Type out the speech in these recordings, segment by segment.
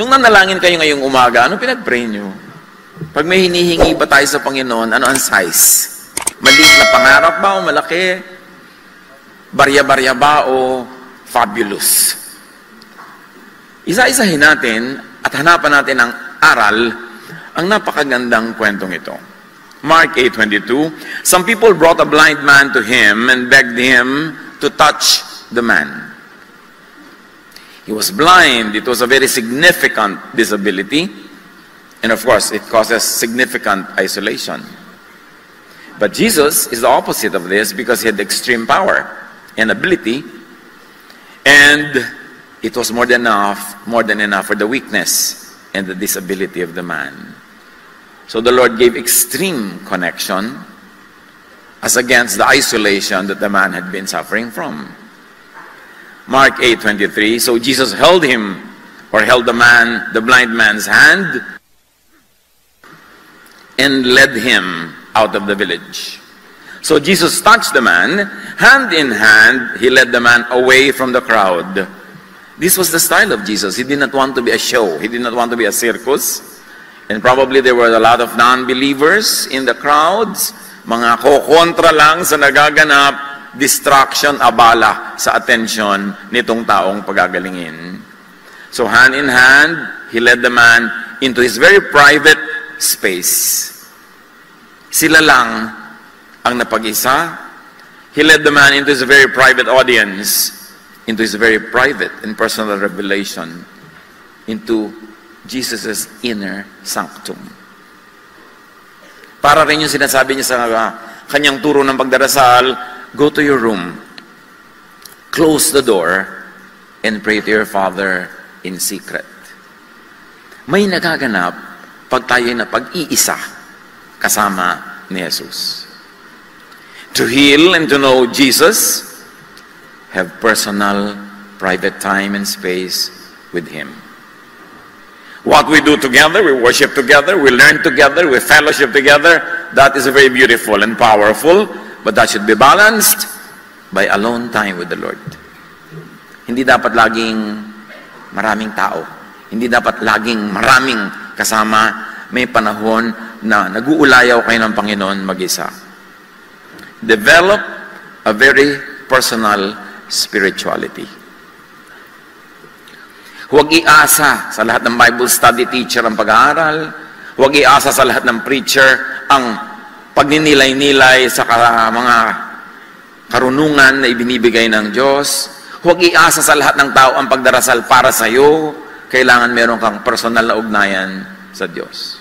Nung nanalangin kayo ngayong umaga, ano pinag-pray nyo? Pag may hinihingi ba tayo sa Panginoon, ano ang size? Maliit na pangarap ba o malaki? Barya-barya ba o fabulous? Isa-isahin natin at hanapan natin ang aral, ang napakagandang kwentong ito. Mark 8:22, some people brought a blind man to him and begged him to touch the man. He was blind. It was a very significant disability. And of course, it causes significant isolation. But Jesus is the opposite of this because he had extreme power and ability. And it was more than enough for the weakness and the disability of the man. So the Lord gave extreme connection as against the isolation that the man had been suffering from. Mark 8:23, so Jesus held the blind man's hand and led him out of the village. So Jesus touched the man, hand in hand, he led the man away from the crowd. This was the style of Jesus. He did not want to be a show. He did not want to be a circus. And probably there were a lot of non-believers in the crowds, mga kokontra lang sa nagaganap, distraction, abala sa atensyon nitong taong pagagalingin. So hand in hand, he led the man into his very private space. Sila lang ang napag-isa. He led the man into his very private audience, into his very private and personal revelation, into Jesus' inner sanctum. Para rin yung sinasabi niya sa kanyang turo ng pagdarasal, go to your room, close the door, and pray to your Father in secret. May nagaganap pag tayo na pag-iisa kasama ni Jesus. To heal and to know Jesus, have personal, private time and space with Him. What we do together, we worship together, we learn together, we fellowship together, that is very beautiful and powerful. But that should be balanced by alone time with the Lord. Hindi dapat laging maraming tao. Hindi dapat laging maraming kasama. May panahon na nag-uulayaw kayo ng Panginoon mag-isa. Develop a very personal spirituality. Huwag iasa sa lahat ng Bible study teacher ang pag-aaral. Huwag iasa sa lahat ng preacher ang pagninilay-nilay sa mga karunungan na ibinibigay ng Diyos. Huwag iasa sa lahat ng tao ang pagdarasal para sa iyo. Kailangan meron kang personal na ugnayan sa Diyos.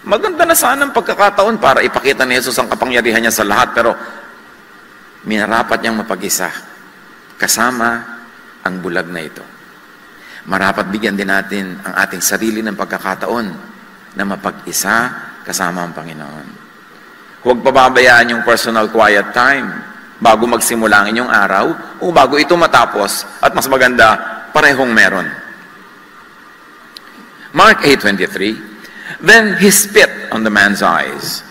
Maganda na sana ang pagkakataon para ipakita ni Jesus ang kapangyarihan niya sa lahat, pero minarapat niyang mapag-isa kasama ang bulag na ito. Marapat bigyan din natin ang ating sarili ng pagkakataon na mapag-isa kasama ang Panginoon. Huwag pababayaan yung personal quiet time bago magsimula ang inyong araw o bago ito matapos at mas maganda, parehong meron. Mark 8:23, then he spit on the man's eyes.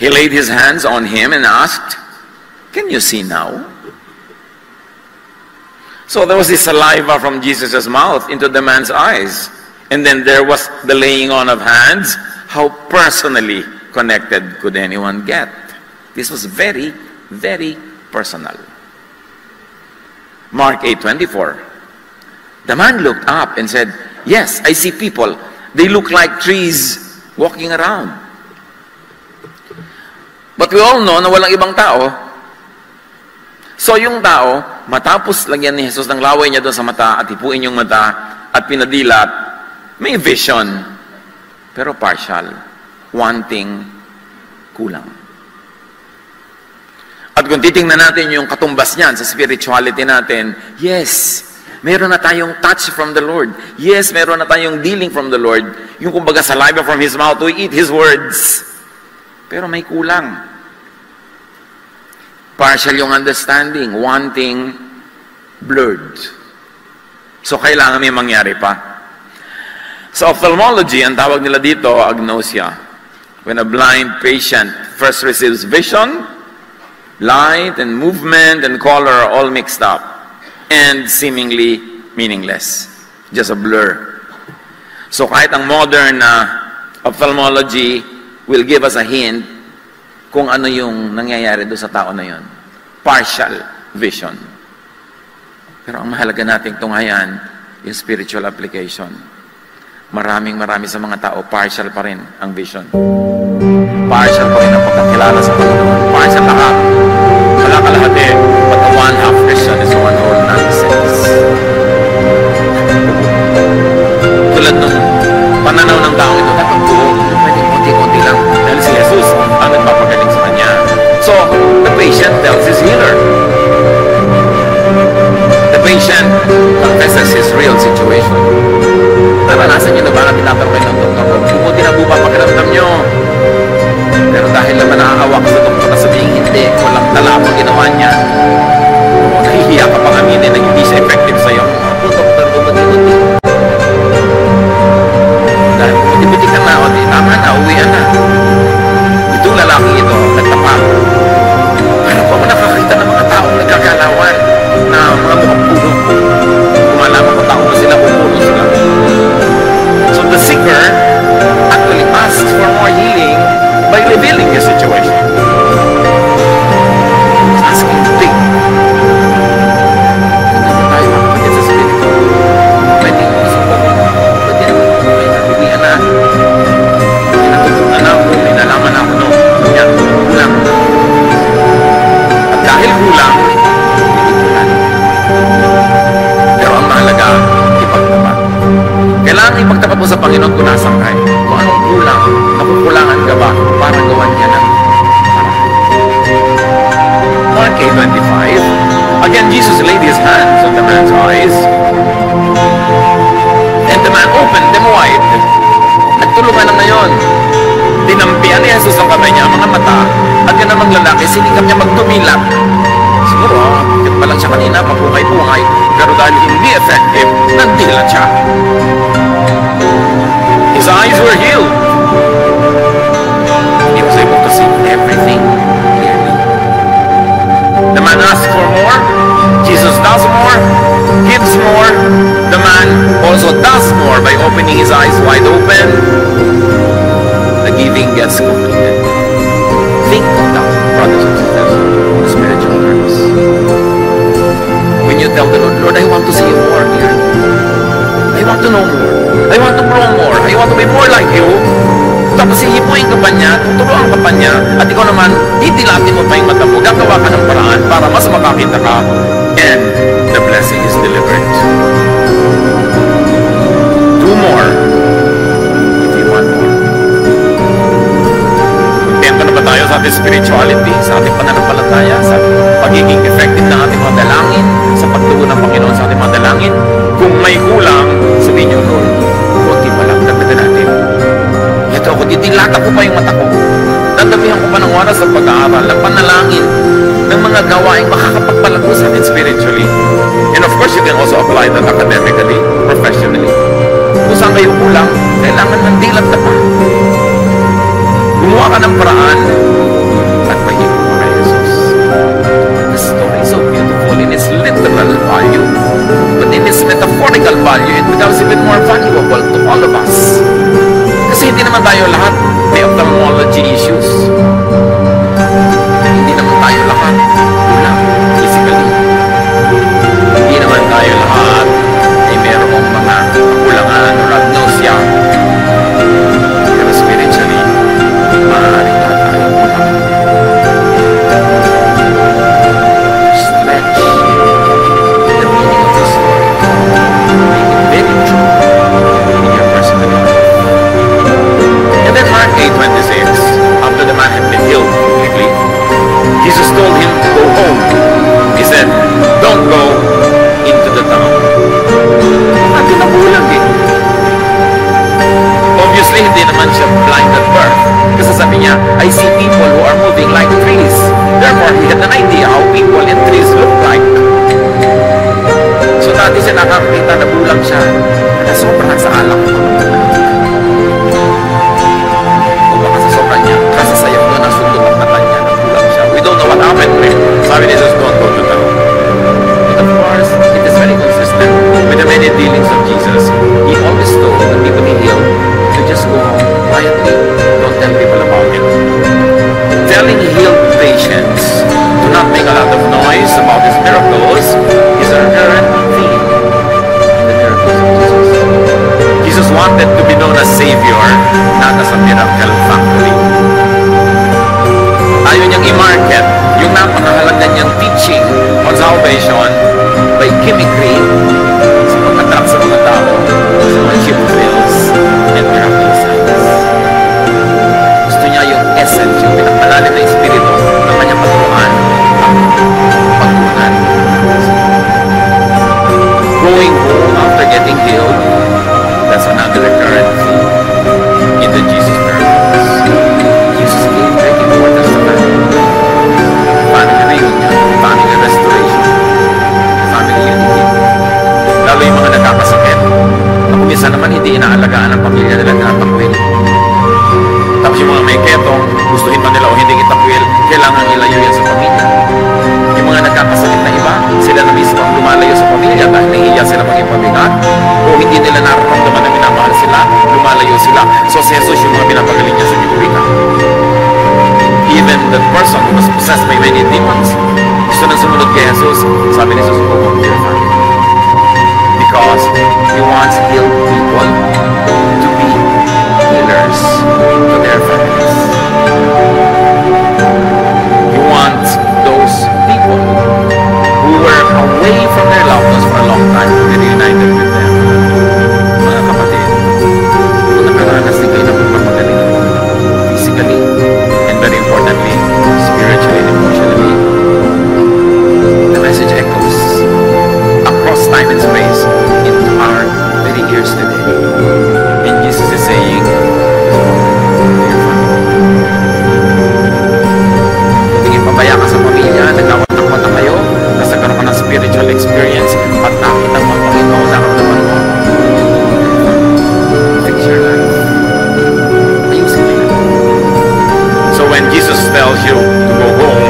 He laid his hands on him and asked, can you see now? So there was this saliva from Jesus' mouth into the man's eyes. And then there was the laying on of hands. How personally connected could anyone get? This was very, very personal. Mark 8:24. The man looked up and said, yes, I see people. They look like trees walking around. But we all know na walang ibang tao. So yung tao, matapos lagyan ni Jesus ng laway niya doon sa mata at ipuin yung mata at pinadilat, may vision, pero partial, wanting, kulang. At kung titingnan natin yung katumbas niyan sa spirituality natin, yes, meron na tayong touch from the Lord. Yes, meron na tayong dealing from the Lord. Yung kumbaga saliva from His mouth, we eat His words. Pero may kulang. Partial yung understanding, wanting, blurred. So kailangan may mangyari pa. Sa ophthalmology, ang tawag nila dito, agnosia. When a blind patient first receives vision, light and movement and color are all mixed up and seemingly meaningless. Just a blur. So kahit ang modern ophthalmology will give us a hint kung ano yung nangyayari doon sa tao na yun. Partial vision. Pero ang mahalaga nating tunghayan, yung spiritual application. Marami sa mga tao, partial pa rin ang vision. Partial pa rin ang pagkakilala sa Panginoon. Partial lahat. Wala kalahati. But the one half Christian is one whole nonsense. Tulad nung pananaw ng taong ito, dapat buo, pwedeng konti-konti lang. Dahil si Jesus ang nagpapagaling sa kanya. So, the patient tells his healer. The patient confesses his real situation. Naranasan nyo na ba na tinatanong kayo ng doktor ko, kumuti na buba pakiramdam nyo? Pero dahil naman nakakawak sa doktor na sabihin hindi, walang tala pang ginawa niya, o nahihiya ka pang aminin na hindi siya effective sa'yo. Ako, doktor, bumati-buti. Dahil bumati-buti ka na, o di, tama na, uwian na. Itong lalaki ito, nagtapat. Para pa ako nakakita ng mga taong nagkakalawan na mga mukhang puno. Kung malaman ko tao na sila, puno sila. So the seeker actually asks for more healing by revealing his situation. He's asking to think. Kung naman tayo makapagyan sa spirito, pwede yung gusto ko, pwede naman may naluwian na. May natutunan na ako, may nalaman na ako, no? Yan, kulang. At dahil kulang, hindi kulang. Pero ang mahalaga, ipagtapat. Kailangan ipagtapat mo sa Panginoon kung nasaan ka. Kung anong kulang, nakukulangan ka ba para gawan niya ng Mark 8:25. Again, Jesus laid his hands on the man's eyes, and the man opened them wide. Nagtulungan na ngayon. Dinampian ni Jesus ang kamay niya, mga mata, at yun namang lalaki, sinikap niya magtumilak. Siguro, bakit pa lang siya kanina, papungay-pungay, pero dahil hindi effective, nagdilat siya. His eyes were healed. He was able to see everything clearly. The man asked for more. Jesus does more, gives more. The man also does more by opening his eyes wide open. The giving gets completed. Think of that, brothers and sisters, in spiritual terms. When you tell the Lord, Lord, I want to see you more clearly. I want to know more. I want to grow more. I want to be more like you. Tapos hihipuin ka pa niya, tuturuan ka pa niya, at ikaw naman, titilatin mo pa yung mata mo, gagawa ka ng paraan para mas makakita ka, and the blessing is delivered. Do more if you want more. Kontento na ba tayo sa ating spirituality, sa ating pananampalataya, sa pagiging effective ng ating mga dalangin, sa pagtugon ng Panginoon sa ating mga dalangin? Kung may kulang, sabihin niyo, Lord, konti pa lang, dagdagan natin. Ito ako, ditilata ko pa yung mata ko. Dadamihan ko pa ng oras sa pag-aaral, ng panalangin, ng mga gawaing makakapagpalago sa atin spiritually. And of course, you can also apply that academically, professionally. Kung saan kayo kulang, kailangan ng dilat na pa. Gumawa ka ng paraan at mahigit mo kay Jesus. The story is so beautiful in its literal value, but in its metaphorical value, it becomes even more valuable to all of us. Kasi hindi naman tayo lahat may ophthalmology issues. Hindi naman tayo lahat kulang physically. Hindi naman tayo lahat ay mayroong mga kakulangan o agnosia. Pero spiritually, maaaring lahat tayo kulang. Stretch the meaning of the story. Make it very true in your personal life. And then Mark 8:26, after the man had been healed completely, Jesus told him to go home. He said, don't go into the town. At tinabulag eh. Obviously, hindi naman siya blind at birth. Kasi sabi niya, I see people who are moving like trees. Therefore, he had an idea how people and trees look like. So dati siya nakakita na bulag siya. Kaya sobrang sa alak ko. O baka sa sobrang niya, kasi sayaw doon ang sundot ang mata niya na bulag siya. We don't know what happened to him. Sabi ni Jesus, don't go to town. But of course, it is very consistent with the kailangan ilayo yan sa pamilya. Yung mga nagkakasakit na iba, sila na mismo ang lumalayo sa pamilya dahil nahihiya sila maging pabigat o hindi nila nararamdaman na minamahal sila, lumalayo sila. So si Jesus yung mga pinapagaling niya sa Biblia. Even the person who was possessed by many demons, gusto nang sumunod kay Jesus, sabi ni Jesus, go home to your family. Because He wants healed people to be healers to their families. He wants those people who were away from their loved ones for a long time to be reunited with them. Mga kapatid, kung nakaranas din kayo ng pagpapagaling physically and very importantly, spiritually and emotionally, the message echoes across time and space into our very ears today. And Jesus is saying, pabaya ka sa pamilya, nagkawatak-watak na kayo, nasagkaroon ka ng spiritual experience, at nakita mo ang Panginoon, naramdaman mo, fix your life. Ayusin mo yun. So when Jesus tells you to go home,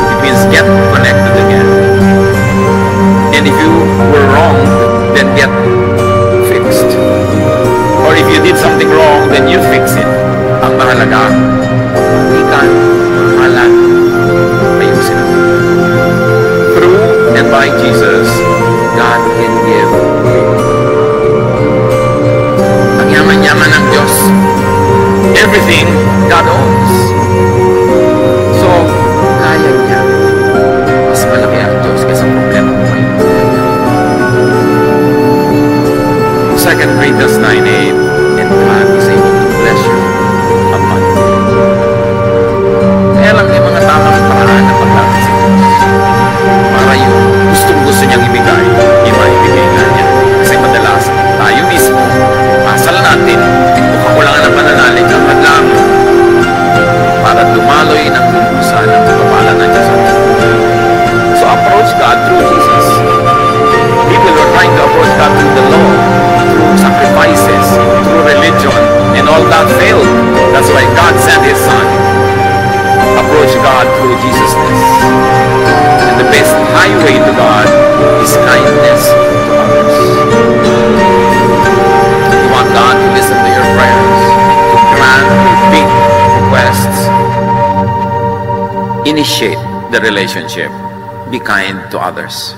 it means get connected again. And if you were wrong, then get fixed. Or if you did something wrong, then you fix it. Ang mahalaga, ikan, mahalan, ayusin. Through and by Jesus, God can give. Ang yaman-yaman ng Diyos, everything God owns. So, kaya niya. Mas malaki ang Diyos kaysa problema mo ngayon. 2 Corinthians 9:8, and God is able to bless you abundantly. Kaya lang may mga tamang paraan na paglapit sa Diyos. Para yung gustong-gusto niyang ibigay, maibigay na niya. Kasi madalas, tayo mismo, asal natin, kukulangan ng pananalig ng hadlang para dumaloy ng lubusan ng pagpapala ng Diyos. So approach God through Jesus. People were trying to approach God through the law, through sacrifices, through religion, and all that failed. That's why God sent His Son. Approach God through Jesusness. And the best highway to God is kindness to others. You want God to listen to your prayers, to grant your big requests. Initiate the relationship. Be kind to others.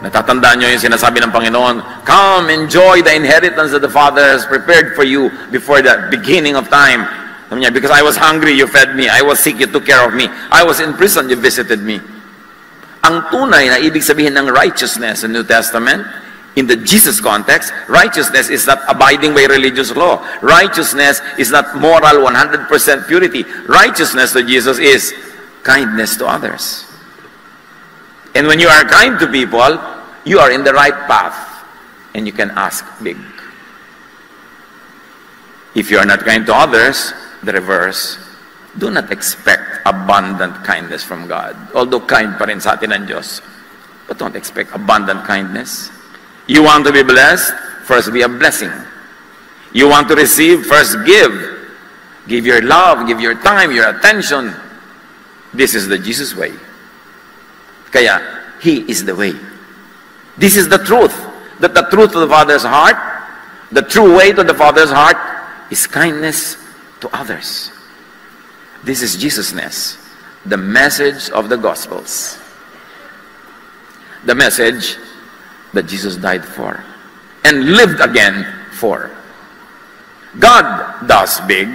Natatandaan nyo yung sinasabi ng Panginoon, come, enjoy the inheritance that the Father has prepared for you before the beginning of time. Because I was hungry, you fed me. I was sick, you took care of me. I was in prison, you visited me. Ang tunay na ibig sabihin ng righteousness in the New Testament, in the Jesus context, righteousness is not abiding by religious law. Righteousness is not moral 100% purity. Righteousness to Jesus is kindness to others. And when you are kind to people, you are in the right path. And you can ask big. If you are not kind to others, the reverse, do not expect abundant kindness from God. Although kind pa rin sa atin ang Diyos. But don't expect abundant kindness. You want to be blessed? First be a blessing. You want to receive? First give. Give your love, give your time, your attention. This is the Jesus way. Kaya, He is the way. This is the truth. That the truth to the Father's heart, the true way to the Father's heart, is kindness to others. This is Jesusness, the message of the Gospels. The message that Jesus died for and lived again for. God does big.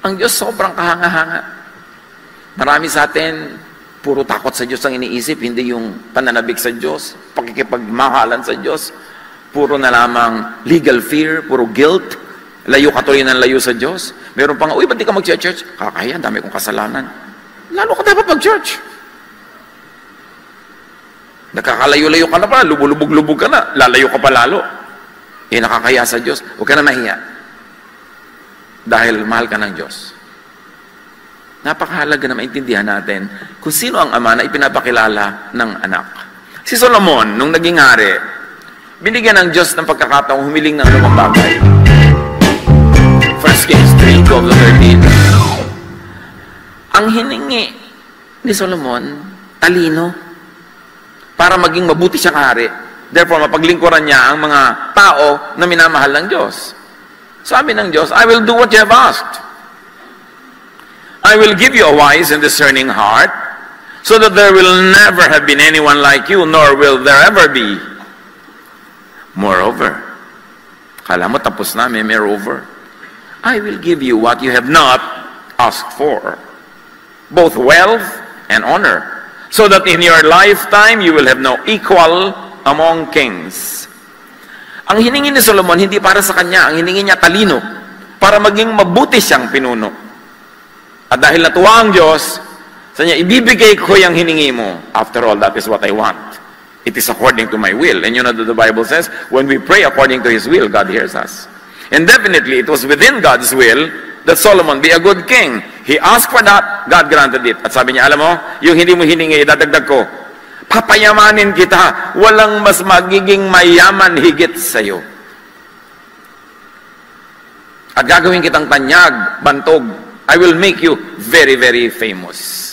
Ang Diyos sobrang kahanga-hanga. Marami sa atin, puro takot sa Diyos ang iniisip, hindi yung pananabik sa Diyos, pakikipagmahalan sa Diyos, puro na lamang legal fear, puro guilt, layo ka tuloy ng layo sa Diyos. Meron pang, uy, ba't di ka mag-church? Kakaya, dami kong kasalanan. Lalo ka dapat mag-church. Nakakalayo-layo ka na pa, lubog-lubog ka na, lalayo ka pa lalo. Nakakaya sa Diyos, huwag ka na mahiya. Dahil mahal ka ng Diyos. Napakahalaga na maintindihan natin kung sino ang ama na ipinapakilala ng anak. Si Solomon, nung naging hari, binigyan ng Diyos ng pagkakataong humiling ng anumang bagay. 1 Kings 3:12-13. Ang hiningi ni Solomon, talino, para maging mabuti siyang hari. Therefore, mapaglingkuran niya ang mga tao na minamahal ng Diyos. Sabi ng Diyos, I will do what you have asked. I will give you a wise and discerning heart, so that there will never have been anyone like you, nor will there ever be. Moreover, kala mo tapos na, moreover, I will give you what you have not asked for, both wealth and honor, so that in your lifetime you will have no equal among kings. Ang hiningi ni Solomon, hindi para sa kanya, ang hiningi niya talino, para maging mabuti siyang pinuno. At dahil natuwa ang Diyos, sa niya, ibibigay ko yung hiningi mo. After all, that is what I want. It is according to my will. And you know that the Bible says, when we pray according to His will, God hears us. And definitely, it was within God's will that Solomon be a good king. He asked for that, God granted it. At sabi niya, alam mo, yung hindi mo hiningi, dadagdag ko. Papayamanin kita. Walang mas magiging mayaman higit sa'yo. At gagawin kitang tanyag, bantog. I will make you very, very famous.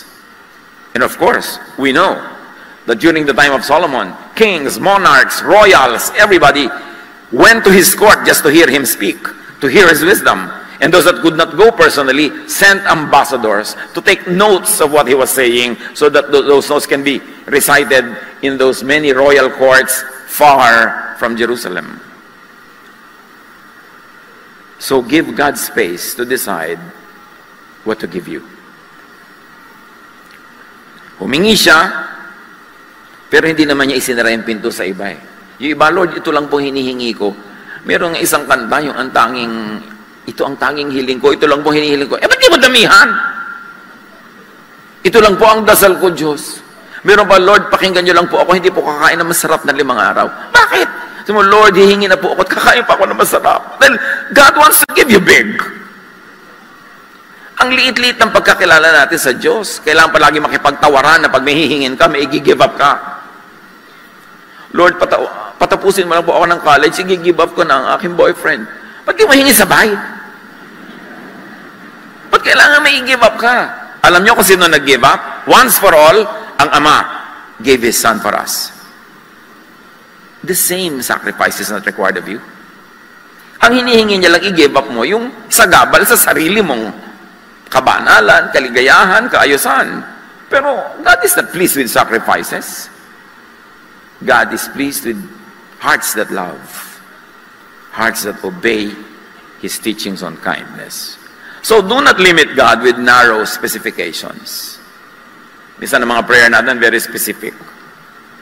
And of course, we know that during the time of Solomon, kings, monarchs, royals, everybody went to his court just to hear him speak, to hear his wisdom. And those that could not go personally sent ambassadors to take notes of what he was saying, so that those notes can be recited in those many royal courts far from Jerusalem. So give God space to decide what to give you. Humingi siya, pero hindi naman niya isinara yung pinto sa iba eh. Yung iba, Lord, ito lang po hinihingi ko. Merong isang kanta, yung ito ang tanging hiling ko, ito lang po hinihiling ko. Ba't di mo damihan? Ito lang po ang dasal ko, Diyos. Meron ba, Lord, pakinggan niyo lang po ako, hindi po kakain ng masarap na 5 araw. Bakit? Sabi mo, Lord, hihingi na po ako at kakain pa ako ng masarap. Well, God wants to give you big. Ang liit-liit ng pagkakilala natin sa Diyos. Kailangan palagi makipagtawaran na pag may hihingin ka, may i-give up ka. Lord, patapusin mo lang po ako ng college, i-give up ko na ang aking boyfriend. Ba't di mahingi sabay? Ba't kailangan may i-give up ka? Alam niyo kung sino nag-give up? Once for all, ang Ama gave His Son for us. The same sacrifice is not required of you. Ang hinihingi niya lang i-give up mo, yung sagabal sa sarili mong kabanalan, kaligayahan, kaayusan. Pero God is not pleased with sacrifices. God is pleased with hearts that love, hearts that obey His teachings on kindness. So do not limit God with narrow specifications. Minsan ang mga prayer natin very specific.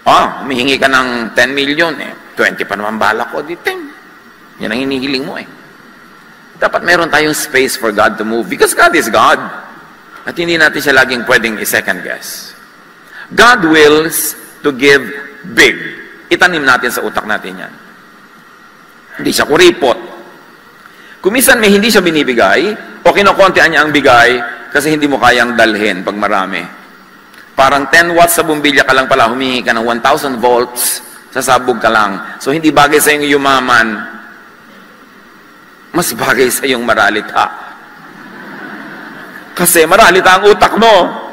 Humihingi ka ng 10 million, 20 pa naman balak ko, di 10. Yan ang hinihiling mo Dapat meron tayong space for God to move because God is God. At hindi natin siya laging pwedeng i-second guess. God wills to give big. Itanim natin sa utak natin yan. Hindi siya kuripot. Kung minsan may hindi siya binibigay, o kinukontian niya ang bigay kasi hindi mo kayang dalhin pag marami. Parang 10 watts sa bumbilya ka lang pala, humingi ka ng 1,000 volts, sasabog ka lang. So hindi bagay sa iyong yumaman, mas bagay sa iyong maralita. Kasi maralita ang utak mo.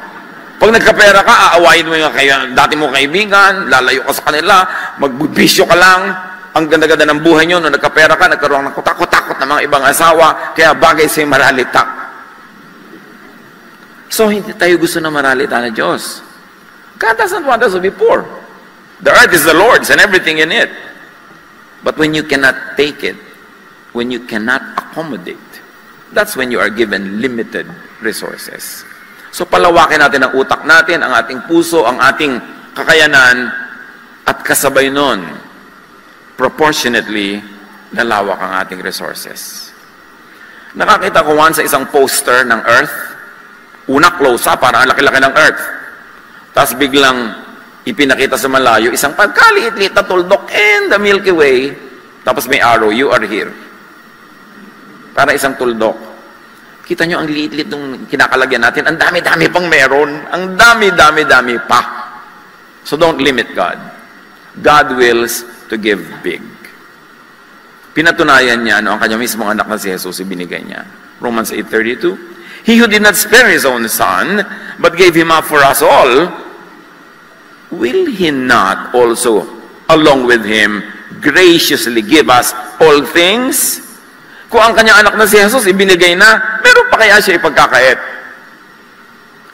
Pag nagkapera ka, aawayin mo yung dati mo kaibigan, lalayo ka sa kanila, magbubisyo ka lang, ang ganda-ganda ng buhay nyo, nung nagkapera ka, nagkaroon ng takot-takot ng mga ibang asawa, kaya bagay sa iyong maralita. So, hindi tayo gusto na maralita na Diyos. God doesn't want us to be poor. The earth is the Lord's and everything in it. But when you cannot take it, when you cannot accommodate, that's when you are given limited resources. So palawakin natin ang utak natin, ang ating puso, ang ating kakayanan, at kasabay nun, proportionately, lalawak ang ating resources. Nakakita ko once sa isang poster ng Earth, una close up, parang laki-laki ng Earth. Tapos biglang ipinakita sa malayo, isang pagkaliit-liit na tuldok in the Milky Way, tapos may arrow, you are here. Para isang tuldok. Kita nyo ang liit-liit ng kinakalagyan natin. Ang dami-dami pang meron. Ang dami-dami-dami pa. So don't limit God. God wills to give big. Pinatunayan niya ang kanyang mismong anak na si Jesus, ibinigay niya. Romans 8:32. He who did not spare his own son, but gave him up for us all, will he not also, along with him, graciously give us all things? Kung ang kanyang anak na si Jesus ibinigay na, meron pa kaya siya ipagkakait?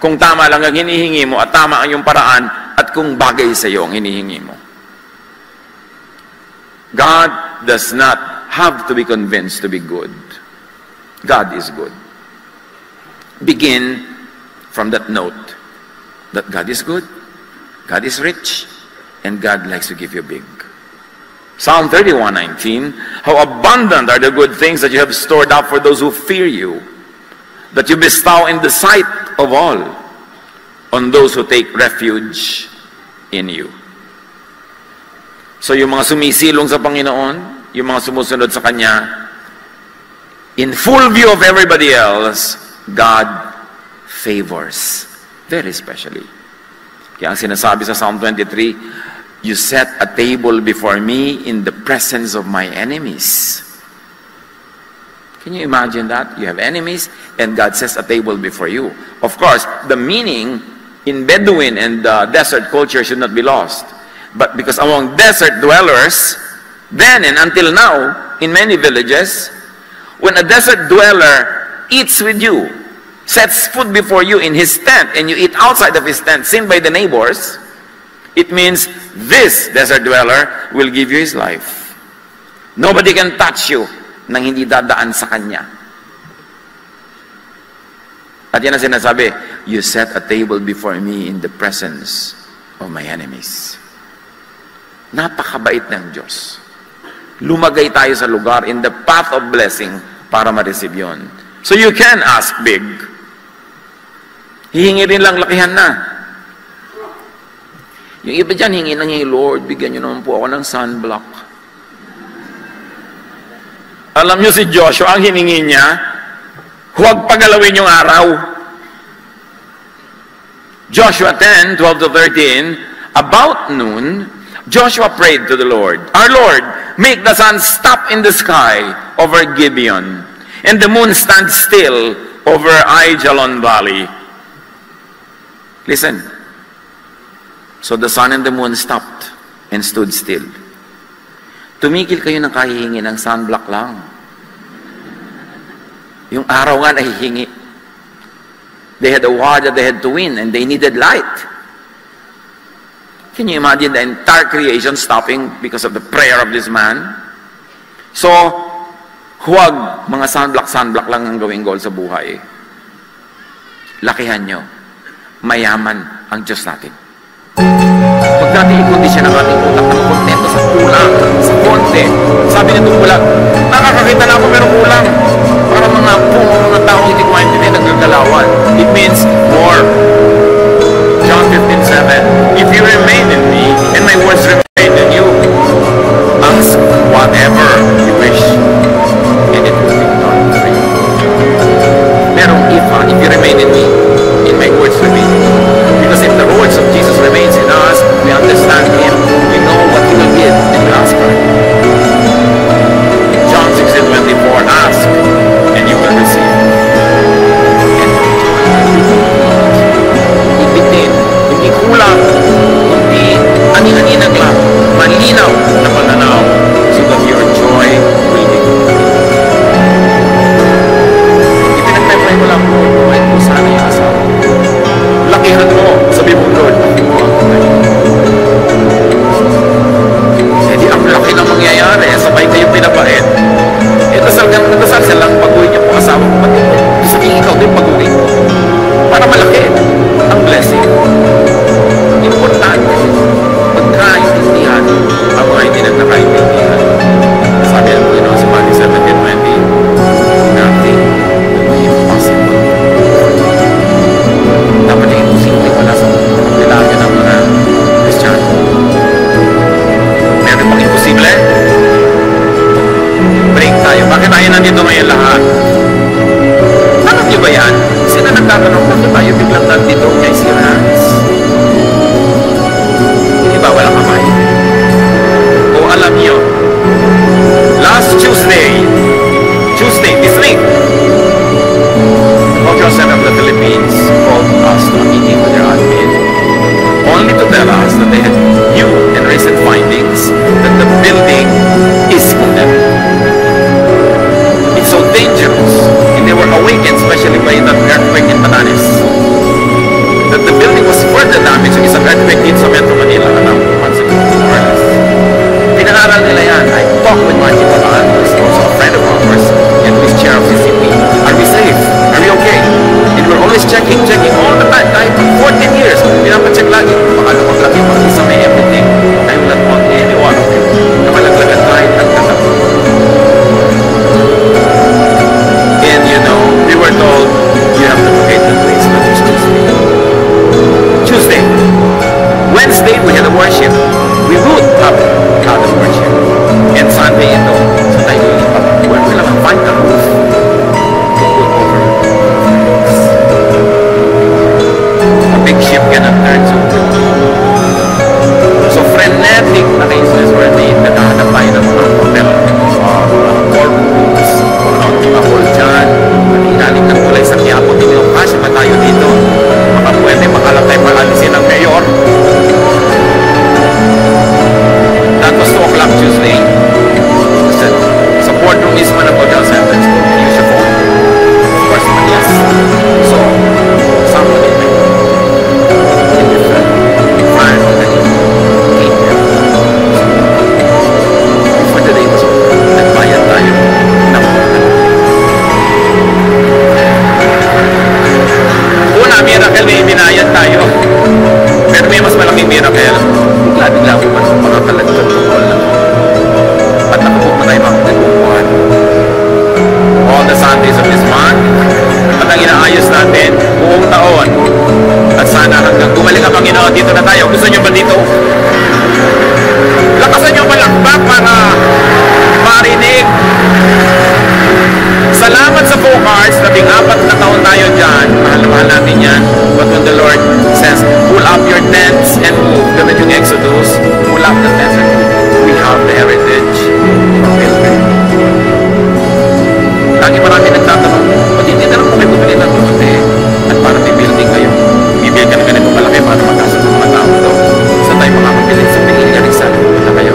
Kung tama lang ang hinihingi mo at tama ang iyong paraan at kung bagay sa iyo ang hinihingi mo. God does not have to be convinced to be good. God is good. Begin from that note that God is good, God is rich, and God likes to give you big. Psalm 31:19, how abundant are the good things that you have stored up for those who fear you, that you bestow in the sight of all on those who take refuge in you. So yung mga sumisilong sa Panginoon, yung mga sumusunod sa Kanya, in full view of everybody else, God favors very specially. Kaya ang sinasabi sa Psalm 23, you set a table before me in the presence of my enemies. Can you imagine that? You have enemies and God sets a table before you. Of course, the meaning in Bedouin and desert culture should not be lost. But because among desert dwellers, then and until now, in many villages, when a desert dweller eats with you, sets food before you in his tent, and you eat outside of his tent, seen by the neighbors, it means this desert dweller will give you his life. Nobody can touch you nang hindi dadaan sa kanya. At yan ang sinasabi, you set a table before me in the presence of my enemies. Napakabait ng Diyos. Lumagay tayo sa lugar in the path of blessing para ma-receive yun. So you can ask big. Hihingi rin lang lakihan na. Yung iba dyan, hingi nang hingi, Lord, bigyan niyo naman po ako ng sunblock. Alam niyo si Joshua, ang hiningi niya, huwag pagalawin yung araw. Joshua 10:12-13, about noon, Joshua prayed to the Lord, our Lord, make the sun stop in the sky over Gibeon, and the moon stand still over Aijalon Valley. Listen. So the sun and the moon stopped and stood still. Tumigil kayo ng kahihingi ng sunblock lang. Yung araw nga nahihingi. They had a war that they had to win and they needed light. Can you imagine the entire creation stopping because of the prayer of this man? So, huwag mga sunblock lang ang gawing goal sa buhay. Lakihan nyo. Mayaman ang Diyos natin. Huwag natin i-condition ang ating utak na kontento sa kulang, sa konti. Sabi nitong bulag, nakakakita na ako merong kulang. Para mga taong hindi ko maintindihan nagagalawan. It means more. John 15:7, if you remain in me, and my words remain in you, ask whatever you wish, and it will be done for you. Merong if you remain in me, in my words remain in you. Because if the words of Jesus remains in us, we understand Him, we know what He will give, and we ask for it. In John 16:24, ask, and you will receive. Hindi kulang, kundi ani-aninag lang, malinaw na pananaw, so that your joy will be complete. Ipinagpapay mo lang po, buhay po sana yun. miracle, bigla-bigla ko makakalagdag ng hall na to. At nakapot na tayo mga nagpupuan. All the Sundays of this month, at ang inaayos natin buong taon. At sana hanggang gumaling ang Panginoon, dito na tayo. Gusto nyo ba dito? Lakasan nyo palakpak para marinig. Salamat sa Focards, 14 na taon tayo dyan. Mahal-mahal natin yan. But when the Lord says, pull up your tents and move, ganun yung Exodus, pull up the tents and move. We have the heritage of building. Lagi marami nagtatanong, ba't hindi na lang kung may bumili ng lote? At para may building kayo. Bibili ka na ganito malaki para magkasal ng mga tao ito. Saan tayo makakabili? Sa Pilipinas, Rizal. Punta kayo.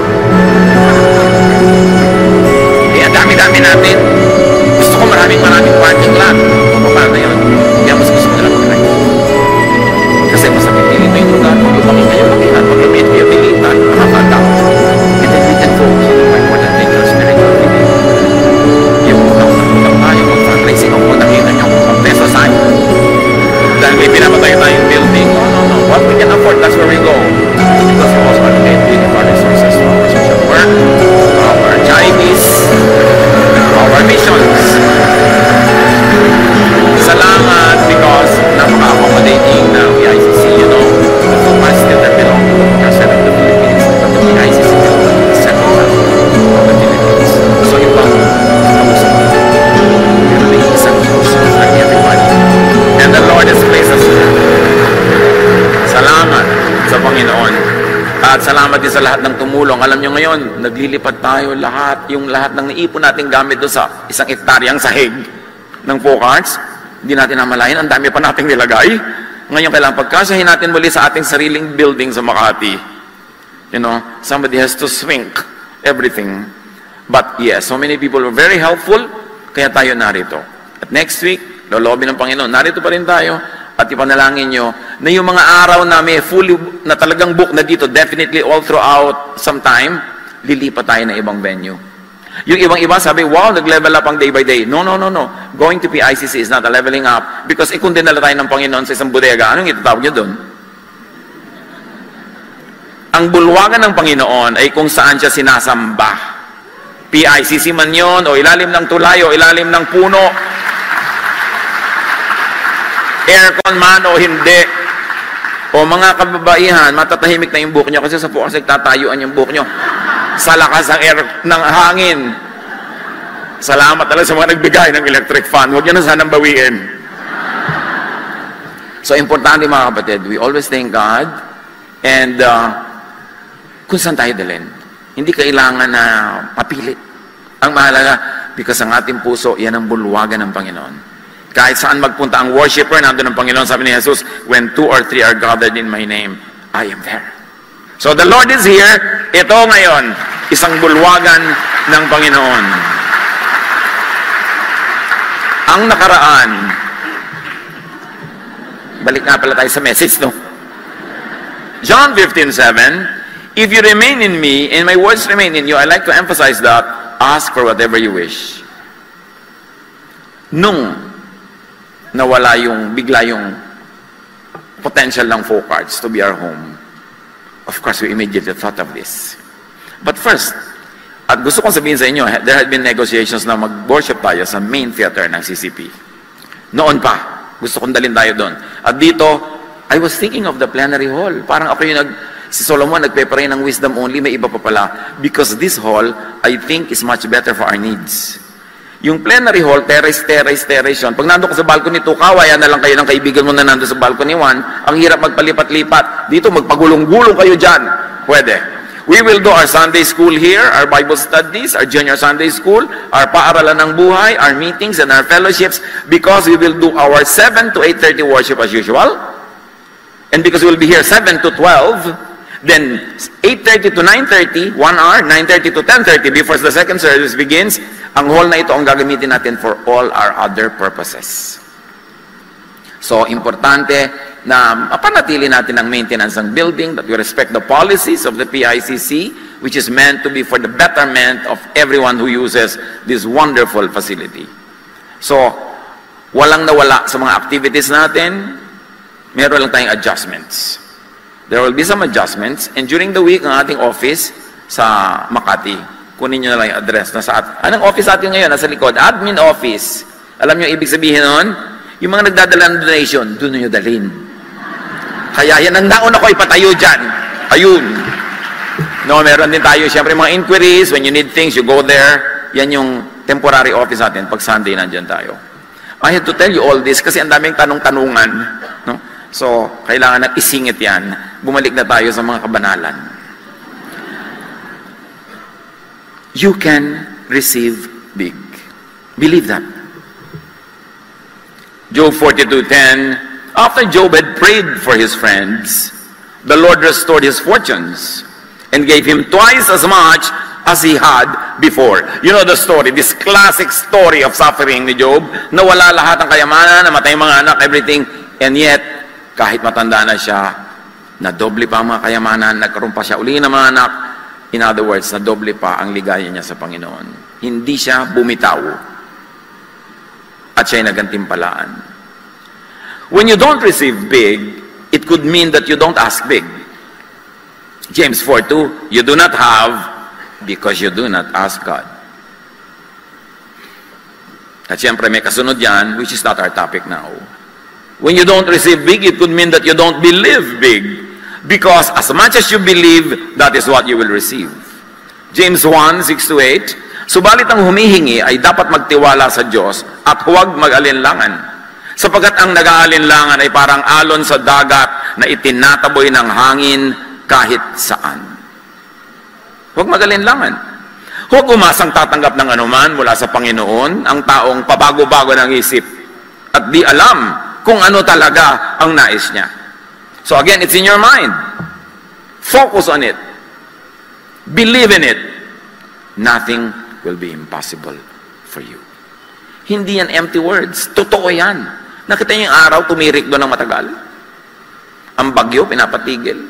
Ang dami-dami natin. Gusto ko maraming parking lot. Paano na yun? Kaya mas gusto ko nila mag-ride. Kasi mas napipili mo yung lugar. Kung lumaki kayo, lakihan. Pag lumit kayo, pilitan. Makakataw. And then we can focus on the more than take your spiritual living. Yung unang tayo, mag-fundraising ako, nakita nyo kung pang-peso saan. Dahil may pinapatay tayong building. No. What we can afford, that's where we go. Because we also allocate our resources to our social work, our charities, our missions. Salamat because napaka-accommodating na PICC, you know, the Focards still that belong to the President of the Philippines, but the PICC still settled out of the Philippines. So ibang kausap. Pero may isang kausap at everybody. And the Lord has placed us here. Salamat sa Panginoon. At salamat din sa lahat ng tumulong. Alam nyo ngayon, naglilipat tayo lahat, yung lahat ng naipon nating gamit doon sa 1 hektaryang sahig ng Focards. Hindi natin namalayan, ang dami pa nating nilagay. Ngayon kailangan pagkasahin natin muli sa ating sariling building sa Makati. You know, somebody has to shrink everything. But yes, so many people were very helpful, kaya tayo narito. At next week, lolobin ng Panginoon, narito pa rin tayo. At ipanalangin nyo na yung mga araw na may fully, na talagang book na dito, definitely all throughout some time, lilipat tayo ng ibang venue. Yung ibang-iba sabi, wow, nag-level up ang day by day. No. Going to PICC is not a leveling up because kung dinala tayo ng Panginoon sa isang bodega, anong itatawag nyo doon? Ang bulwagan ng Panginoon ay kung saan siya sinasamba. PICC man yun, o ilalim ng tulay, o ilalim ng puno, aircon man o hindi. O mga kababaihan, matatahimik na yung buhok nyo kasi sa Focards nagtatayuan yung buhok nyo sa lakas ng hangin. Salamat talaga sa mga nagbigay ng electric fan. Huwag nyo na sanang bawiin. So, importante mga kapatid, we always thank God and kung saan tayo dalhin. Hindi kailangan na papilit. Ang mahalaga, because ang ating puso, yan ang bulwagan ng Panginoon. Kahit saan magpunta ang worshiper, nandun ang Panginoon. Sabi ni Jesus, when 2 or 3 are gathered in my name, I am there. So the Lord is here. Ito ngayon, isang bulwagan ng Panginoon. Ang nakaraan, balik nga pala tayo sa message, no? John 15:7, if you remain in me, and my words remain in you, I like to emphasize that, ask for whatever you wish. Nung nawala bigla yung potential ng Focards to be our home, of course, we immediately thought of this. But first, at gusto kong sabihin sa inyo, there had been negotiations na mag-worship tayo sa main theater ng CCP. Noon pa, gusto kong dalhin tayo doon. At dito, I was thinking of the plenary hall. Parang ako yung si Solomon nagpe-pray ng wisdom only, may iba pa pala. Because this hall, I think, is much better for our needs. Yung plenary hall, terrace yun. Pag nandun ka sa balcony 2, kawaya na lang kayo ng kaibigan mo na nandun sa balcony 1, ang hirap magpalipat-lipat. Dito, magpagulong-gulong kayo dyan. Pwede. We will do our Sunday school here, our Bible studies, our junior Sunday school, our paaralan ng buhay, our meetings, and our fellowships, because we will do our 7 to 8:30 worship as usual. And because we will be here 7 to 12, then 8:30 to 9:30, 1 hour, 9:30 to 10:30, before the second service begins, ang hall na ito ang gagamitin natin for all our other purposes. So, importante na mapanatili natin ang maintenance ng building, that we respect the policies of the PICC, which is meant to be for the betterment of everyone who uses this wonderful facility. So, walang nawala sa mga activities natin, meron lang tayong adjustments. There will be some adjustments. And during the week, ang ating office sa Makati, kunin nyo na lang yung address. Anong office atin ngayon? Nasa likod. Admin office. Alam nyo ibig sabihin nun? Yung mga nagdadala ng donation, doon nyo dalhin. Kaya yan, ang naon ako ipatayo dyan. Ayun. No, meron din tayo, siyempre mga inquiries, when you need things, you go there. Yan yung temporary office natin. Pag Sunday, nandyan tayo. I have to tell you all this kasi ang daming tanong-tanungan. No? So, kailangan na isingit yan. Bumalik na tayo sa mga kabanalan. You can receive big. Believe that. Job 42:10, after Job had prayed for his friends, the Lord restored his fortunes and gave him twice as much as he had before. You know the story, this classic story of suffering ni Job, nawala lahat ng kayamanan, namatay mga anak, everything, and yet, kahit matanda na siya, nadoble pa ang mga kayamanan, nagkaroon pa siya uli ng mga anak. In other words, nadoble pa ang ligaya niya sa Panginoon. Hindi siya bumitaw. At siya'y nagantimpalaan. When you don't receive big, it could mean that you don't ask big. James 4:2, you do not have because you do not ask God. At siyempre may kasunod yan, which is not our topic now. When you don't receive big, it could mean that you don't believe big. Because as much as you believe, that is what you will receive. James 1:6-8, subalit ang humihingi ay dapat magtiwala sa Diyos at huwag mag-alinlangan. Sapagkat ang nag-aalinlangan ay parang alon sa dagat na itinataboy ng hangin kahit saan. Huwag mag-alinlangan. Huwag umasang tatanggap ng anuman mula sa Panginoon ang taong pabago-bago ng isip at di alam kung ano talaga ang nais niya. So again, it's in your mind. Focus on it. Believe in it. Nothing will be impossible for you. Hindi yan empty words. Totoo yan. Nakita niyo yung araw, tumirik doon ng matagal. Ang bagyo, pinapatigil.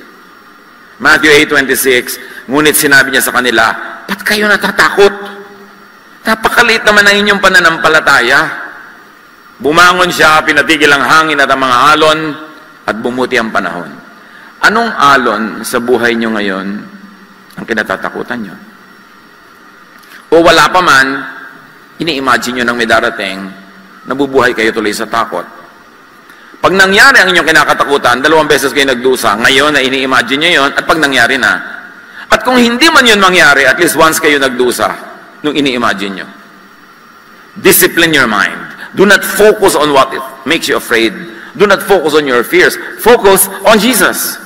Matthew 8:26, ngunit sinabi niya sa kanila, ba't kayo natatakot? Napakaliit naman ang inyong pananampalataya. Bumangon siya, pinatigil ang hangin at ang mga alon, at bumuti ang panahon. Anong alon sa buhay niyo ngayon ang kinatatakutan niyo? O wala pa man, ini-imagine nyo nang may darating, nabubuhay kayo tuloy sa takot. Pag nangyari ang inyong kinakatakutan, 2 beses kayo nagdusa, ngayon na ini-imagine nyo yun, at pag nangyari na. At kung hindi man yun mangyari, at least once kayo nagdusa, nung ini-imagine nyo. Discipline your mind. Do not focus on what makes you afraid. Do not focus on your fears. Focus on Jesus.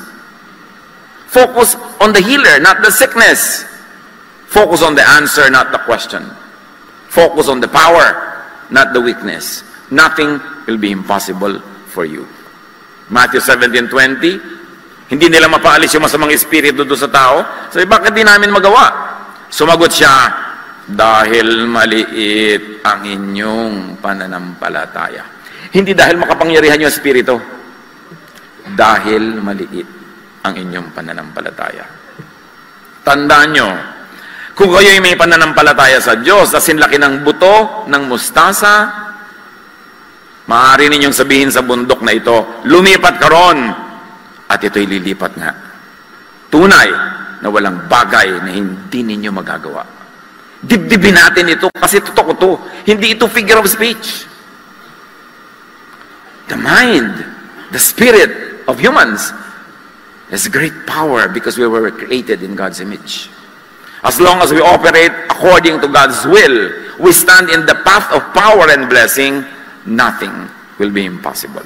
Focus on the healer, not the sickness. Focus on the answer, not the question. Focus on the power, not the weakness. Nothing will be impossible for you. Matthew 17:20, hindi nila mapaalis yung masamang espiritu doon sa tao. Sabi, bakit di namin magawa? Sumagot siya, dahil maliit ang inyong pananampalataya. Hindi dahil makapangyarihan yung espiritu. Dahil maliit ang inyong pananampalataya. Tandaan nyo, kung kayo'y may pananampalataya sa Diyos, asin laki ng buto ng mustasa, maaari ninyong sabihin sa bundok na ito, lumipat ka ron, at ito'y lilipat nga. Tunay na walang bagay na hindi ninyo magagawa. Dibdibin natin ito kasi totoo to. Hindi ito figure of speech. The mind, the spirit of humans has great power because we were created in God's image. As long as we operate according to God's will, we stand in the path of power and blessing, nothing will be impossible.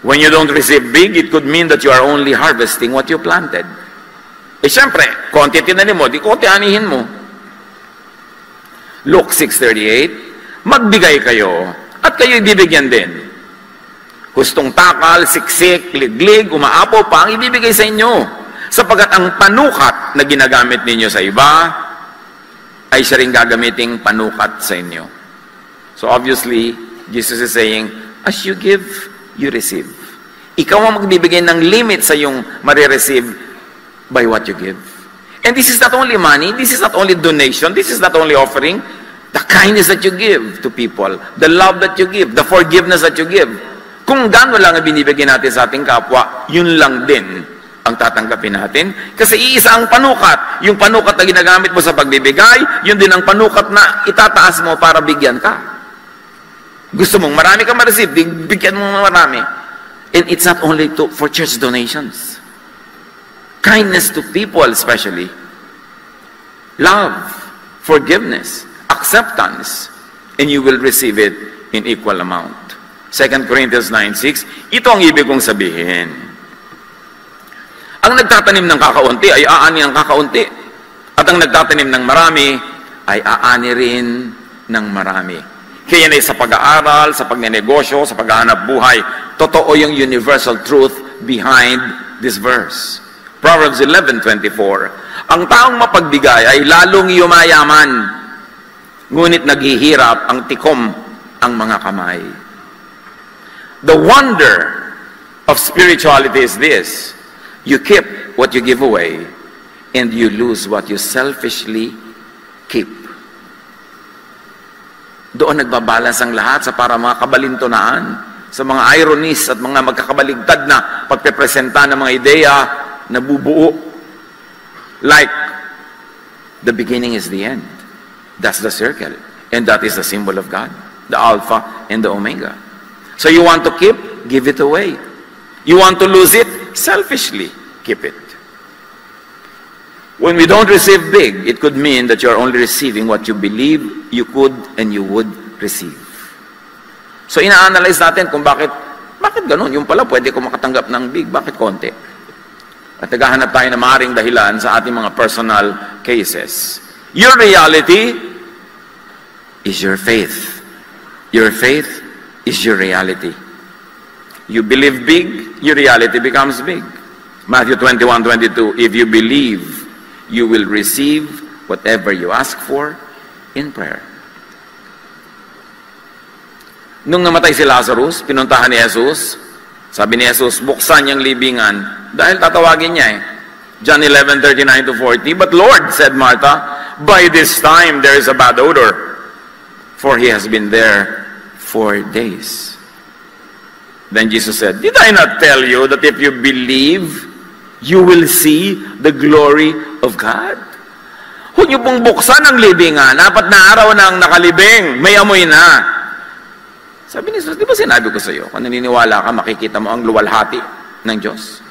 When you don't receive big, it could mean that you are only harvesting what you planted. Eh syempre, konti tinanim mo, di konti anihin mo. Luke 6:38, magbigay kayo, at kayo'y bibigyan din. Hustong takal, siksik, liglig, umaapaw pa ang ibibigay sa inyo. Sapagkat ang panukat na ginagamit ninyo sa iba, ay siya rin gagamiting panukat sa inyo. So obviously, Jesus is saying, as you give, you receive. Ikaw ang magbibigay ng limit sa iyong marireceive by what you give. And this is not only money, this is not only donation, this is not only offering, the kindness that you give to people, the love that you give, the forgiveness that you give. Kung gaano lang ang binibigyan natin sa ating kapwa, yun lang din ang tatanggapin natin. Kasi iisa ang panukat. Yung panukat na ginagamit mo sa pagbibigay, yun din ang panukat na itataas mo para bigyan ka. Gusto mong marami kang ma-receive, bigyan mo marami. And it's not only for church donations. Kindness to people especially. Love, forgiveness, acceptance, and you will receive it in equal amount. 2 Corinthians 9:6, ito ang ibig kong sabihin. Ang nagtatanim ng kakaunti ay aani ng kakaunti. At ang nagtatanim ng marami ay aani rin ng marami. Kaya yan ay sa pag-aaral, sa pagnenegosyo, sa paghahanap buhay. Totoo yung universal truth behind this verse. Proverbs 11:24, ang taong mapagbigay ay lalong yumayaman, ngunit naghihirap ang tikom ang mga kamay. The wonder of spirituality is this: you keep what you give away, and you lose what you selfishly keep. Doon nagbabalance ang lahat sa para mga kabalintunaan, sa mga ironies at mga magkakabaligtad na pagpepresenta ng mga ideya na bubuo. Like, the beginning is the end. That's the circle. And that is the symbol of God, the Alpha and the Omega. So you want to keep, give it away. You want to lose it, selfishly keep it. When we don't receive big, it could mean that you're only receiving what you believe you could and you would receive. So ina-analyze natin kung bakit ganun. Yung pala pwede ko makatanggap ng big, bakit konti? At naghahanap tayo ng maaaring dahilan sa ating mga personal cases. Your reality is your faith. Your faith is your reality. You believe big, your reality becomes big. Matthew 21:22, if you believe, you will receive whatever you ask for in prayer. Nung namatay si Lazarus, pinuntahan ni Jesus, sabi ni Jesus, buksan niyang libingan dahil tatawagin niya eh. John 11:39-40, but Lord, said Martha, by this time there is a bad odor, for he has been there 4 days. Then Jesus said, did I not tell you that if you believe, you will see the glory of God? Kung niyo pong buksan ang libingan, 4 na araw nang nakalibing, may amoy na. Sabi ni Jesus, di ba sinabi ko sa iyo, kung naniniwala ka, makikita mo ang luwalhati ng Diyos.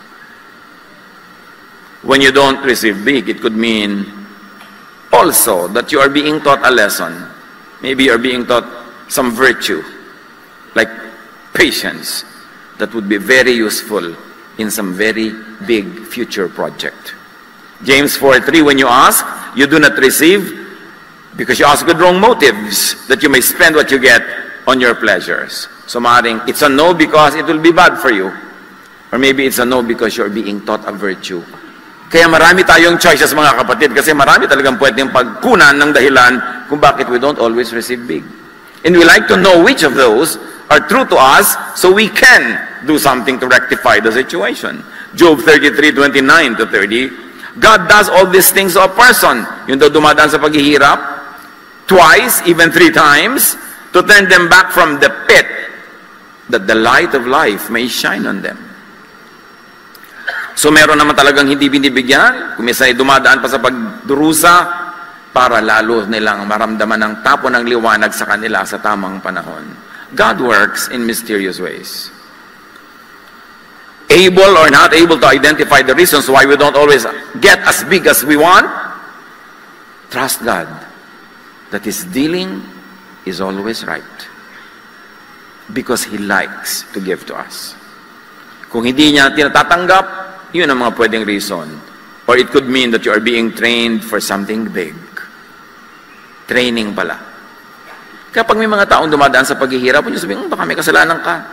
When you don't receive big, it could mean also that you are being taught a lesson. Maybe you are being taught some virtue, like patience, that would be very useful in some very big future project. James 4:3, when you ask, you do not receive because you ask with wrong motives, that you may spend what you get on your pleasures. So maaaring, it's a no because it will be bad for you. Or maybe it's a no because you're being taught a virtue. Kaya marami tayong choices mga kapatid, kasi marami talagang pwedeng pagkunan ng dahilan kung bakit we don't always receive big. And we like to know which of those are true to us so we can do something to rectify the situation. Job 33:29-30, God does all these things to a person. Yung daw dumadaan sa paghihirap, twice, even 3 times, to turn them back from the pit, that the light of life may shine on them. So meron naman talagang hindi binibigyan, kung minsan ay dumadaan pa sa pagdurusa, para lalo nilang maramdaman ang tapo ng liwanag sa kanila sa tamang panahon. God works in mysterious ways. Able or not able to identify the reasons why we don't always get as big as we want, trust God that His dealing is always right. Because He likes to give to us. Kung hindi niya tinatatanggap, yun ang mga pwedeng reason. Or it could mean that you are being trained for something big. Training pala. Kapag may mga taong dumadaan sa paghihirap, yung sabihin, baka may kasalanan ka.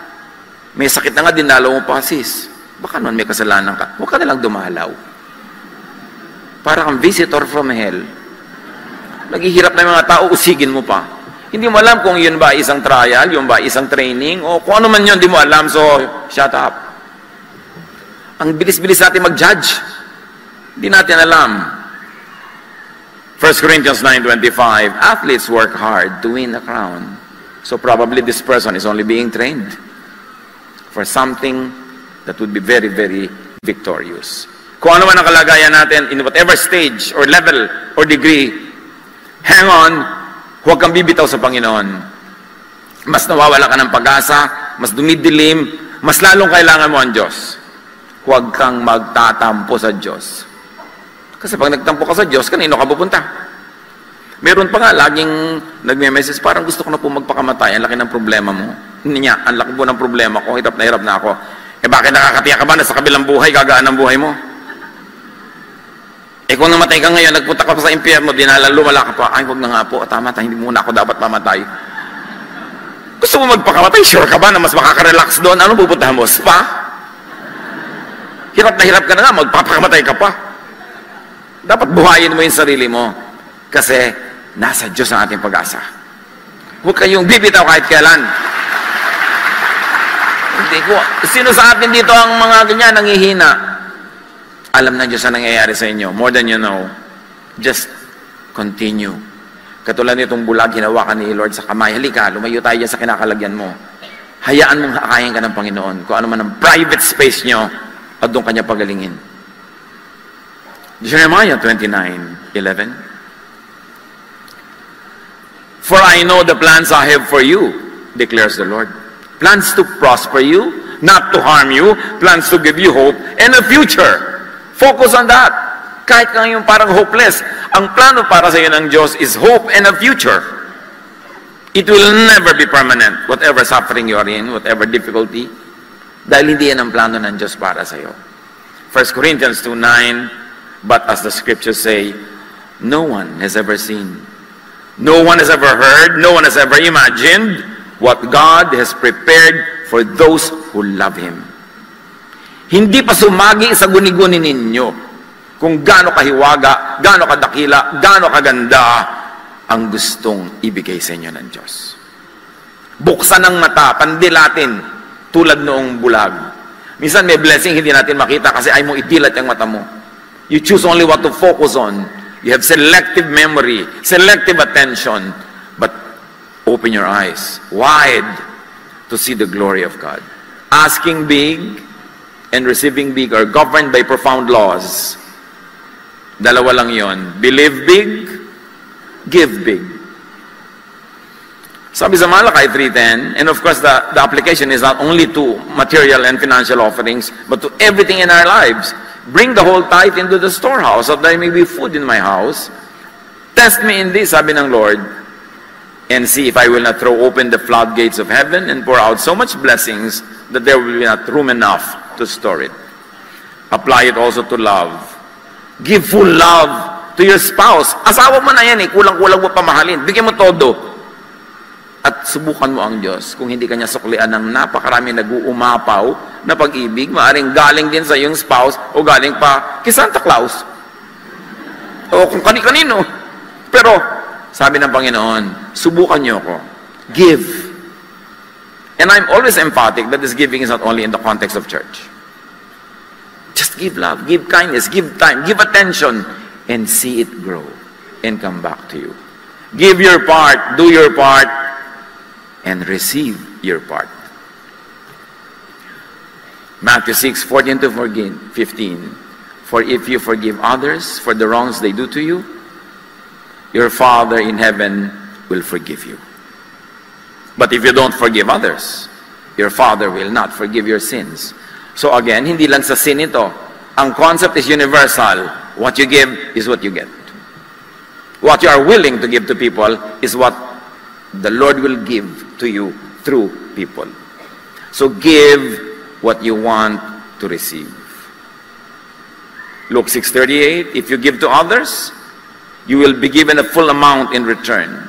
May sakit na nga, dinalaw mo pa, sis. Baka naman may kasalanan ka. Huwag ka nalang dumalaw. Para kang visitor from hell. Naghihirap na yung mga tao, usigin mo pa. Hindi mo alam kung yun ba isang trial, yun ba isang training, o kung ano man yun, di mo alam, so shut up. Ang bilis-bilis natin mag-judge. Hindi natin alam. 1 Corinthians 9:25, athletes work hard to win a crown. So probably this person is only being trained. for something that would be very, very victorious. Kung ano man ang kalagayan natin, in whatever stage or level or degree, hang on, huwag kang bibitaw sa Panginoon. Mas nawawala ka ng pag-asa, mas dumidilim, mas lalong kailangan mo ang Diyos. Huwag kang magtatampo sa Diyos. Kasi pag nagtampo ka sa Diyos, kanino ka pupunta? Meron pa nga, laging nagme-message, parang gusto ko na po magpakamatay, ang laki ng problema mo. Niya, ang laki po ng problema ko, hirap na ako. Eh bakit nakakatiyak ka ba na sa kabilang buhay, gagaan ang buhay mo? Eh kung namatay ka ngayon, nagpunta ka pa sa impyerno, lumala ka pa, ay huwag na nga po, tama, hindi muna ako dapat mamatay. Gusto mo magpakamatay, sure ka ba na mas makaka-relax doon? Ano pupuntahan mo? Spa? Hirap ka na nga, magpapakamatay ka pa. Dapat buhayin mo yung sarili mo. Kasi nasa Diyos ang ating pag-asa. Huwag kayong bibitaw kahit kailan. Hindi ko, sino sa atin dito ang mga ganyan, nangihina? Alam ng Diyos ang nangyayari sa inyo. More than you know. Just continue. Katulad nitong bulag, hinawakan ni Lord sa kamay. Halika, lumayo tayo dyan sa kinakalagyan mo. Hayaan mong hakayin ka ng Panginoon. Kung ano man ang private space nyo, at doon kanya pagalingin. Jeremiah 29:11. For I know the plans I have for you, declares the Lord. Plans to prosper you, not to harm you, plans to give you hope and a future. Focus on that. Kahit ngayon parang hopeless, ang plano para sa iyo ng Diyos is hope and a future. It will never be permanent, whatever suffering you are in, whatever difficulty, dahil hindi yan ang plano ng Diyos para sa iyo. 1 Corinthians 2:9, but as the scriptures say, no one has ever seen, no one has ever heard, no one has ever imagined what God has prepared for those who love Him. Hindi pa sumagi sa guni-guni ninyo kung gaano kahiwaga, gaano kadakila, gaano kaganda ang gustong ibigay sa inyo ng Diyos. Buksan ang mata, pandilatin, tulad noong bulag. Minsan may blessing hindi natin makita kasi ay mong idilat ang mata mo. You choose only what to focus on. You have selective memory, selective attention, but open your eyes wide to see the glory of God. Asking big and receiving big are governed by profound laws. Dalawa lang yon. Believe big, give big. Sabi sa Malachi 3:10, and of course the application is not only to material and financial offerings, but to everything in our lives. Bring the whole tithe into the storehouse, that there may be food in my house. Test me in this, sabi ng Lord, and see if I will not throw open the floodgates of heaven and pour out so much blessings that there will be not room enough to store it. Apply it also to love. Give full love to your spouse. Asawa mo na yan eh, kulang-kulang mo pamahalin. Bigyan mo todo. At subukan mo ang Diyos. Kung hindi kanya suklian ng napakarami nag-uumapaw na pag-ibig, maaring galing din sa iyong spouse o galing pa kay Santa Claus. O kung kani-kanino. Pero, sabi ng Panginoon, subukan niyo ako. Give. And I'm always emphatic that this giving is not only in the context of church. Just give love, give kindness, give time, give attention, and see it grow and come back to you. Give your part, do your part, and receive your part. Matthew 6:14 to 15. For if you forgive others for the wrongs they do to you, your Father in heaven will forgive you. But if you don't forgive others, your Father will not forgive your sins. So again, hindi lang sa sin ito. Ang concept is universal. What you give is what you get. What you are willing to give to people is what the Lord will give to you through people. So give what you want to receive. Luke 6:38, if you give to others, you will be given a full amount in return.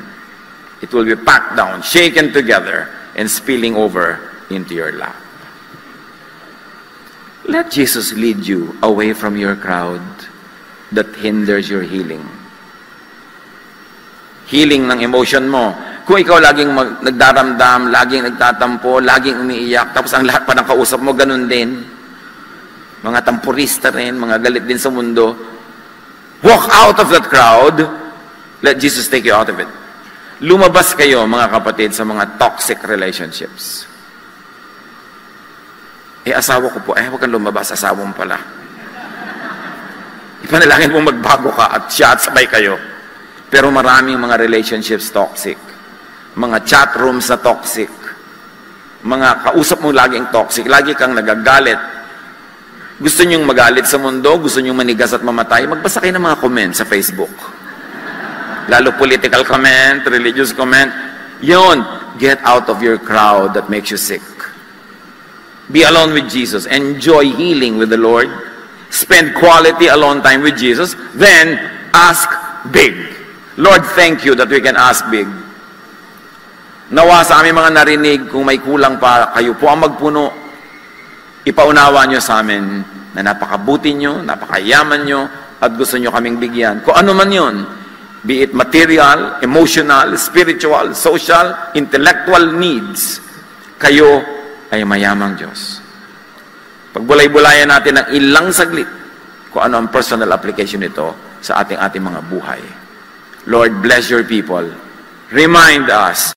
It will be packed down, shaken together, and spilling over into your lap. Let Jesus lead you away from your crowd that hinders your healing. Healing ng emotion mo. Kung ikaw laging nagdaramdam, laging nagtatampo, laging umiiyak, tapos ang lahat pa ng kausap mo, ganun din. Mga tampurista rin, mga galit din sa mundo. Walk out of that crowd. Let Jesus take you out of it. Lumabas kayo, mga kapatid, sa mga toxic relationships. asawa ko po, huwag kang lumabas, asawa mo pala. Ipanalangin mo magbago ka at siya at sabay kayo. Pero maraming mga relationships toxic. Mga chat rooms na toxic. Mga kausap mo laging toxic. Lagi kang nagagalit. Gusto nyong magalit sa mundo, gusto nyong manigas at mamatay, magbasa kayo ng mga comment sa Facebook. Lalo political comment, religious comment. Yun, get out of your crowd that makes you sick. Be alone with Jesus. Enjoy healing with the Lord. Spend quality alone time with Jesus. Then, ask big. Lord, thank you that we can ask big. Nawa sa aming mga narinig, kung may kulang pa, kayo po ang magpuno. Ipaunawa nyo sa amin na napakabuti nyo, napakayaman nyo, at gusto nyo kaming bigyan. Kung ano man yun, be it material, emotional, spiritual, social, intellectual needs, kayo ay mayamang Diyos. Pagbulay-bulayan natin ng ilang saglit kung ano ang personal application nito sa ating mga buhay. Lord, bless your people. Remind us